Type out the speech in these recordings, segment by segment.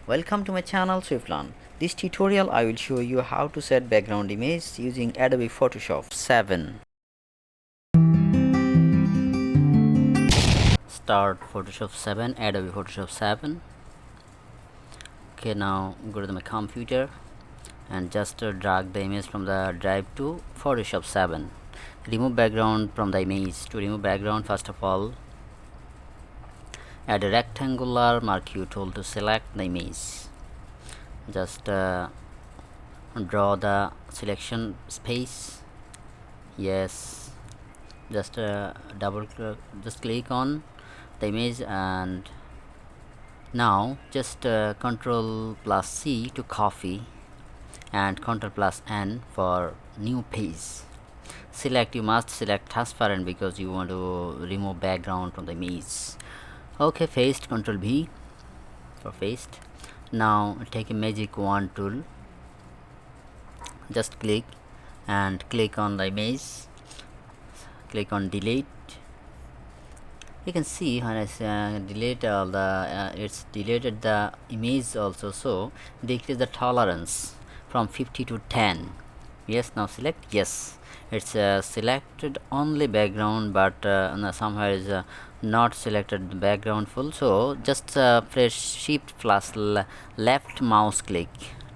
Welcome to my channel SwiftLearn. This tutorial I will show you how to set background image using Adobe Photoshop 7. Start Photoshop 7, Adobe Photoshop 7. Okay, now go to my computer and just drag the image from the drive to Photoshop 7. Remove background from the image. To remove background, first of all, add a rectangular marquee tool to select the image. Just draw the selection space. Yes, just just click on the image, and now just Ctrl plus C to copy and Ctrl plus N for new page. You must select transparent because you want to remove background from the image. Okay, paste, Ctrl V for paste. Now take a magic wand tool, just click on the image, click on delete. You can see when I delete all the it's deleted the image also, so decrease the tolerance from 50 to 10. Yes, now select yes. It's selected only background, but somewhere is not selected the background full, so just press shift plus left mouse click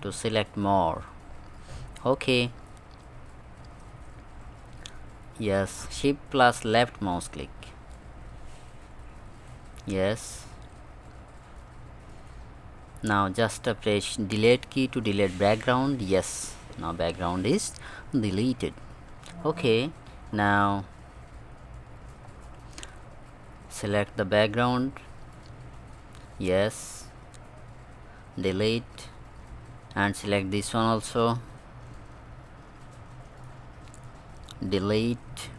to select more. Okay, yes, shift plus left mouse click. Yes, now just press delete key to delete background. Yes, now background is deleted. Okay, now select the background. Yes, delete, and select this one also, delete,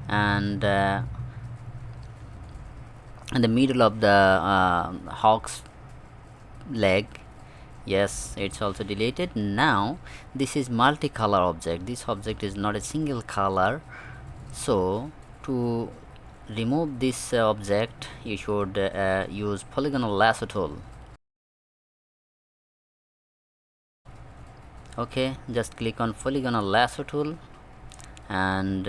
and in the middle of the hawk's leg, yes, it's also deleted. Now this is multicolor object. This object is not a single color, so to remove this object you should use polygonal lasso tool. Okay, just click on polygonal lasso tool and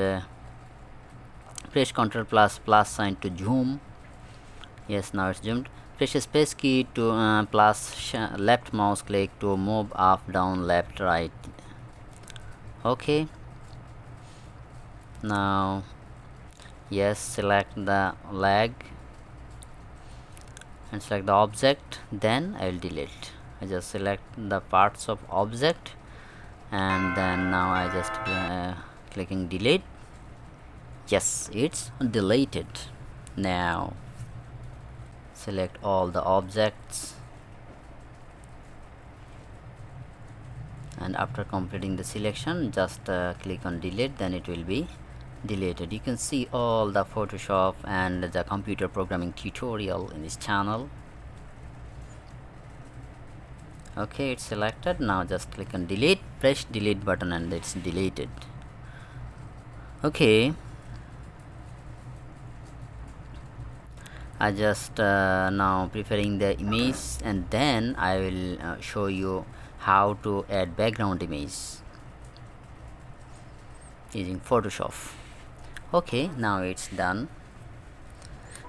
press Ctrl plus sign to zoom. Yes, now it's zoomed. Press space key to plus left mouse click to move up, down, left, right. Okay, now yes, select the leg and select the object, then I will delete. I just select the parts of object, and then now I just clicking delete. Yes, it's deleted. Now select all the objects, and after completing the selection just click on delete, then it will be deleted. You can see all the Photoshop and the computer programming tutorial in this channel. Okay, it's selected. Now just click on delete, press delete button, and it's deleted. Okay, I just now preparing the image, and then I will show you how to add background image using Photoshop. Okay, now it's done.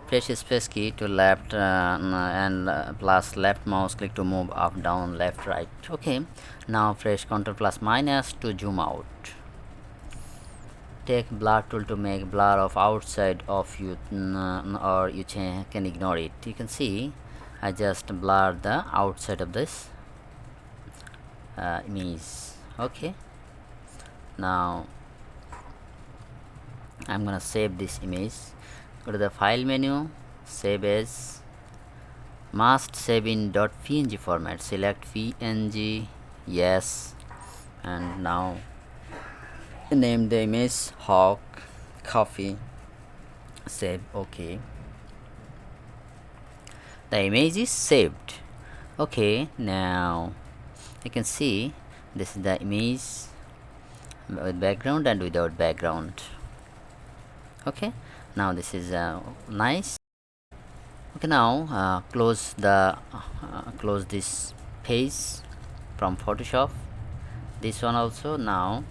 Press space key to left and plus left mouse click to move up, down, left, right. Okay, now press Ctrl plus minus to zoom out. Take blur tool to make blur of outside of you, or you can ignore it. You can see I just blur the outside of this image. Okay, now I'm gonna save this image. Go to the file menu, save as, must save in .png format. Select png, yes, and now name the image hawk coffee, save. Okay, the image is saved. Okay, now you can see this is the image with background and without background. Okay, now this is nice. Okay, now close this page from Photoshop, this one also. Now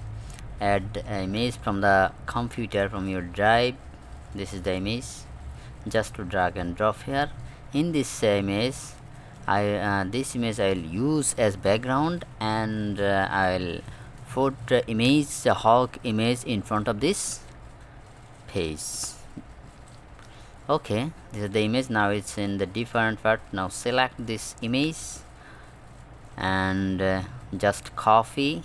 add an image from the computer, from your drive. This is the image, just to drag and drop here. In this image, this image I will use as background, and I will put image, the hawk image, in front of this page. Okay, this is the image. Now it's in the different part. Now select this image and just copy,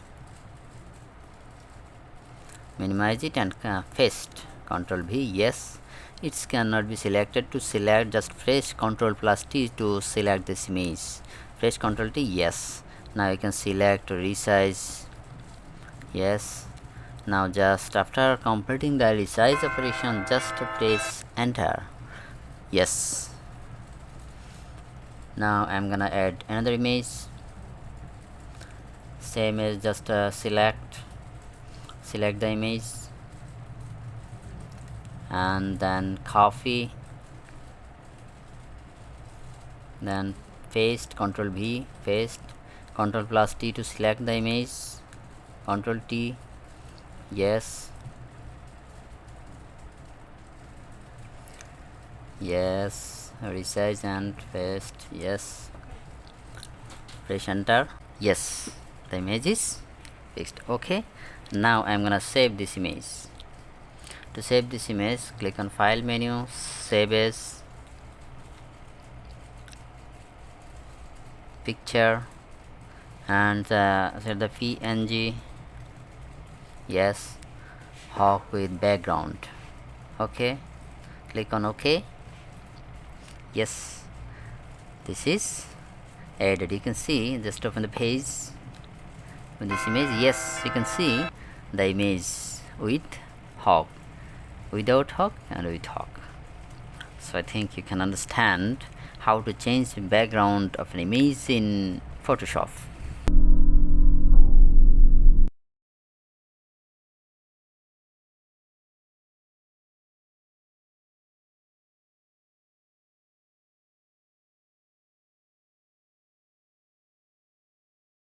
minimize it, and paste. Ctrl V. Yes, it cannot be selected. To select, just press Ctrl plus T to select this image. Press Ctrl T. Yes, now you can select resize. Yes, now just after completing the resize operation, just press enter. Yes, now I'm gonna add another image. Same as, just select the image and then copy, then paste. Ctrl V, paste. Ctrl plus T to select the image. Ctrl T. Yes, yes, resize and paste. Yes, press enter. Yes, the image is fixed. Okay, now I'm gonna save this image. To save this image, click on file menu, save as, picture, and set the PNG. Yes, hawk with background. Okay, click on OK. Yes, this is added. You can see, just open the page with this image. Yes, you can see the image with hawk, without hawk, and with hawk. So I think you can understand how to change the background of an image in Photoshop.